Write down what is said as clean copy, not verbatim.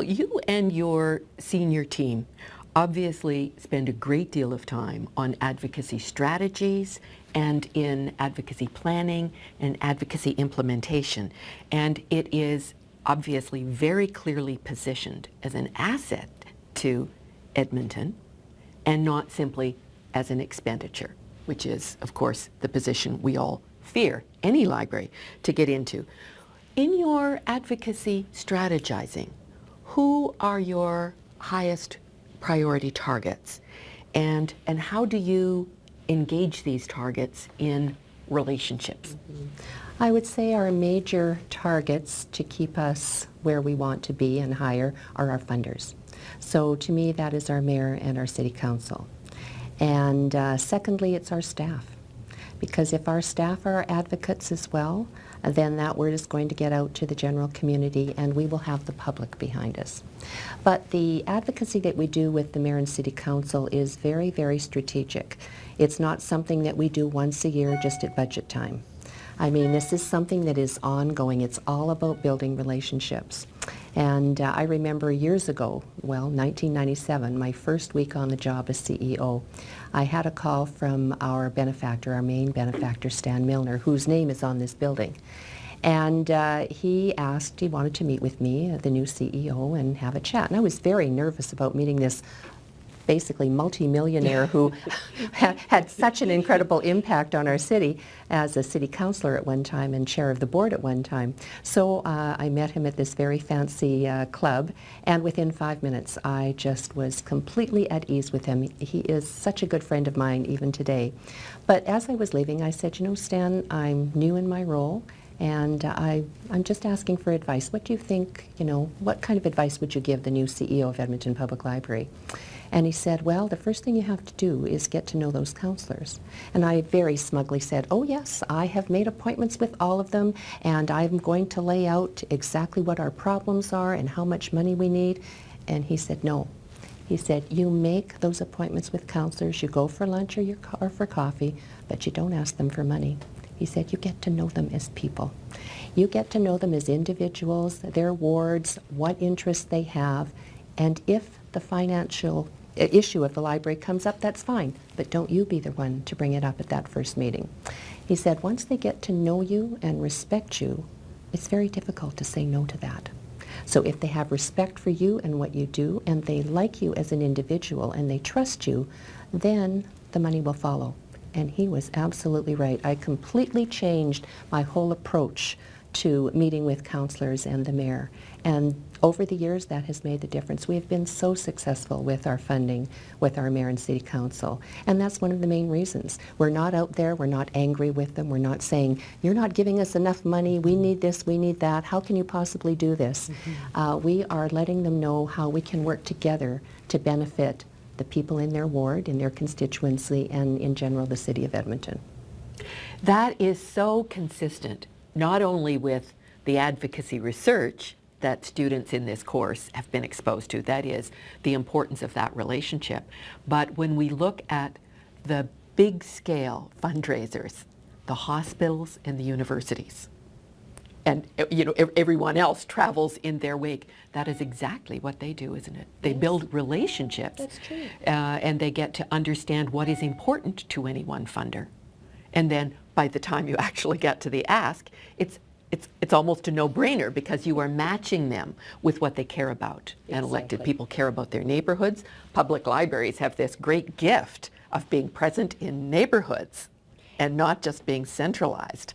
You and your senior team obviously spend a great deal of time on advocacy strategies and in advocacy planning and advocacy implementation. And it is obviously very clearly positioned as an asset to Edmonton and not simply as an expenditure, which is, of course, the position we all fear any library to get into. In your advocacy strategizing, who are your highest priority targets, and how do you engage these targets in relationships? I would say our major targets to keep us where we want to be and higher are our funders. So to me, that is our mayor and our city council. And secondly, it's our staff. Because if our staff are advocates as well, then that word is going to get out to the general community and we will have the public behind us. But the advocacy that we do with the mayor and city council is very, very strategic. It's not something that we do once a year just at budget time. I mean, this is something that is ongoing. It's all about building relationships. And I remember years ago, well, 1997, my first week on the job as CEO, I had a call from our benefactor, our main benefactor, Stan Milner, whose name is on this building. And he wanted to meet with me, the new CEO, and have a chat. And I was very nervous about meeting this basically multi-millionaire who had such an incredible impact on our city as a city councillor at one time and chair of the board at one time. So I met him at this very fancy club, and within 5 minutes I just was completely at ease with him. He is such a good friend of mine even today. But as I was leaving, I said, you know, Stan, I'm new in my role, and I'm just asking for advice. What do you think, you know, what kind of advice would you give the new CEO of Edmonton Public Library? And he said, well, the first thing you have to do is get to know those counselors. And I very smugly said, oh yes, I have made appointments with all of them, and I'm going to lay out exactly what our problems are and how much money we need. And he said, no. He said, you make those appointments with counselors, you go for lunch or for coffee, but you don't ask them for money. He said, you get to know them as people. You get to know them as individuals, their wards, what interests they have, and if the financial issue of the library comes up, that's fine, but don't you be the one to bring it up at that first meeting. He said, once they get to know you and respect you, it's very difficult to say no to that. So if they have respect for you and what you do, and they like you as an individual and they trust you, then the money will follow. And he was absolutely right. I completely changed my whole approach to meeting with counselors and the mayor. And over the years, that has made the difference. We have been so successful with our funding, with our mayor and city council. And that's one of the main reasons. We're not out there, we're not angry with them, we're not saying, you're not giving us enough money, we need this, we need that, how can you possibly do this? We are letting them know how we can work together to benefit the people in their ward, in their constituency, and in general the city of Edmonton. That is so consistent, not only with the advocacy research that students in this course have been exposed to, that is the importance of that relationship, but when we look at the big scale fundraisers, the hospitals and the universities, and you know, everyone else travels in their wake. That is exactly what they do, isn't it? They build relationships. That's true. And they get to understand what is important to any one funder. And then by the time you actually get to the ask, it's almost a no-brainer because you are matching them with what they care about. Exactly. And elected people care about their neighborhoods. Public libraries have this great gift of being present in neighborhoods and not just being centralized.